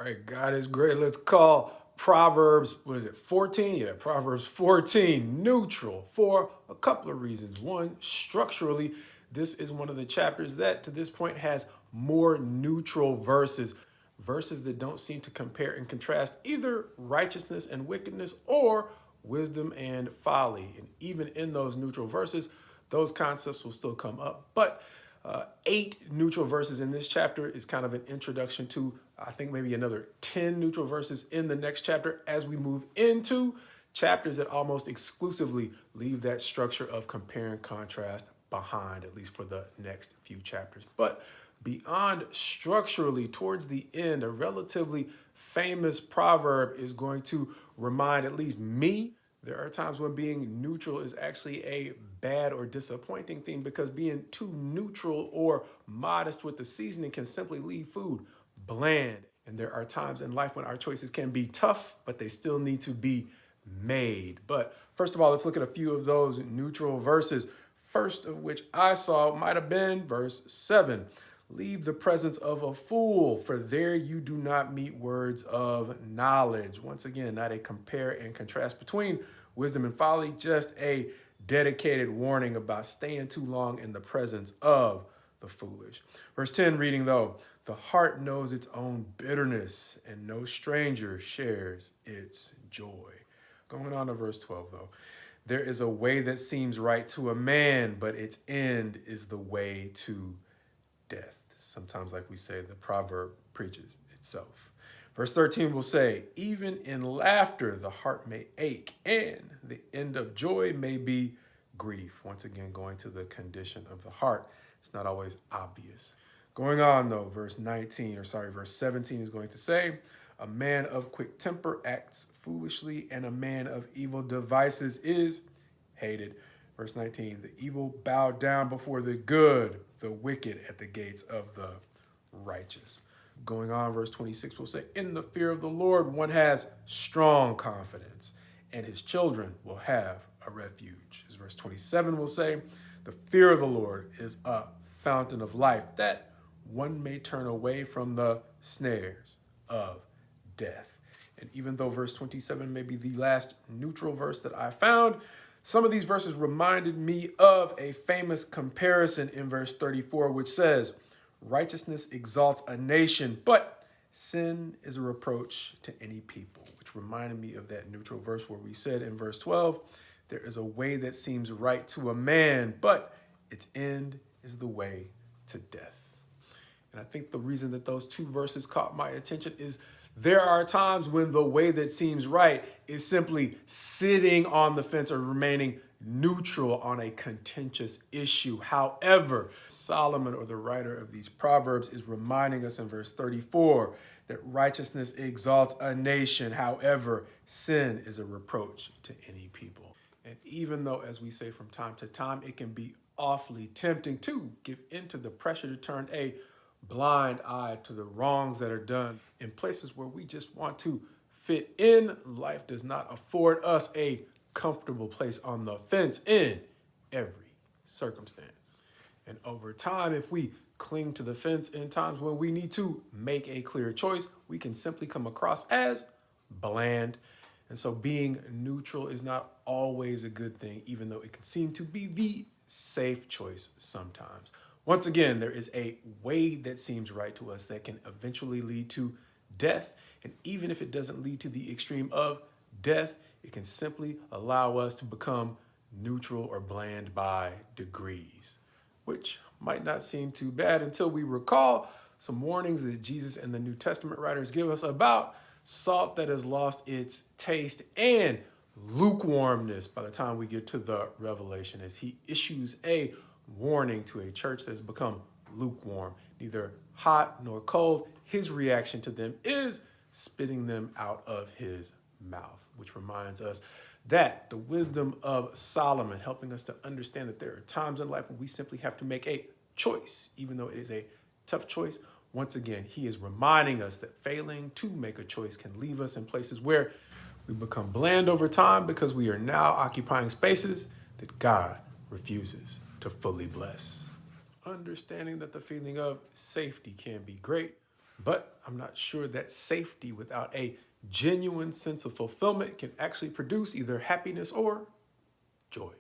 All right, God is great. Let's call Proverbs, what is it, 14? Yeah, Proverbs 14 neutral for a couple of reasons. One, structurally, this is one of the chapters that to this point has more neutral verses, verses that don't seem to compare and contrast either righteousness and wickedness or wisdom and folly. And even in those neutral verses, those concepts will still come up. But 8 neutral verses in this chapter is kind of an introduction to, I think, maybe another 10 neutral verses in the next chapter as we move into chapters that almost exclusively leave that structure of compare and contrast behind, at least for the next few chapters. But beyond structurally, towards the end, a relatively famous proverb is going to remind at least me there are times when being neutral is actually a bad or disappointing thing because being too neutral or modest with the seasoning can simply leave food bland. And there are times in life when our choices can be tough, but they still need to be made. But first of all, let's look at a few of those neutral verses. First of which I saw might have been verse 7. Leave the presence of a fool, for there you do not meet words of knowledge. Once again, not a compare and contrast between wisdom and folly, just a dedicated warning about staying too long in the presence of the foolish. Verse 10 reading though, the heart knows its own bitterness, and no stranger shares its joy. Going on to verse 12 though. There is a way that seems right to a man, but its end is the way to death. Sometimes, like we say, the proverb preaches itself. Verse 13 will say, even in laughter, the heart may ache, and the end of joy may be grief. Once again, going to the condition of the heart. It's not always obvious. Going on, though, verse 17 is going to say, a man of quick temper acts foolishly, and a man of evil devices is hated. Verse 19, the evil bow down before the good, the wicked at the gates of the righteous. Going on, verse 26 will say, in the fear of the Lord, one has strong confidence, and his children will have a refuge. As verse 27 will say, the fear of the Lord is a fountain of life, that one may turn away from the snares of death. And even though verse 27 may be the last neutral verse that I found, some of these verses reminded me of a famous comparison in verse 34, which says, righteousness exalts a nation, but sin is a reproach to any people, which reminded me of that neutral verse where we said in verse 12, there is a way that seems right to a man, but its end is the way to death. And I think the reason that those two verses caught my attention is there are times when the way that seems right is simply sitting on the fence or remaining neutral on a contentious issue. However, Solomon, or the writer of these Proverbs, is reminding us in verse 34 that righteousness exalts a nation. However, sin is a reproach to any people. And even though, as we say from time to time, it can be awfully tempting to give into the pressure to turn a blind eye to the wrongs that are done in places where we just want to fit in, life does not afford us a comfortable place on the fence in every circumstance. And over time, if we cling to the fence in times when we need to make a clear choice, we can simply come across as bland. And so being neutral is not always a good thing, even though it can seem to be the safe choice sometimes. Once again, there is a way that seems right to us that can eventually lead to death. And even if it doesn't lead to the extreme of death, it can simply allow us to become neutral or bland by degrees, which might not seem too bad until we recall some warnings that Jesus and the New Testament writers give us about salt that has lost its taste and lukewarmness by the time we get to the Revelation, as he issues a warning to a church that has become lukewarm, neither hot nor cold. His reaction to them is spitting them out of his mouth, which reminds us that the wisdom of Solomon, helping us to understand that there are times in life when we simply have to make a choice, even though it is a tough choice. Once again, he is reminding us that failing to make a choice can leave us in places where we become bland over time because we are now occupying spaces that God refuses to fully bless. Understanding that the feeling of safety can be great, But I'm not sure that safety without a genuine sense of fulfillment can actually produce either happiness or joy.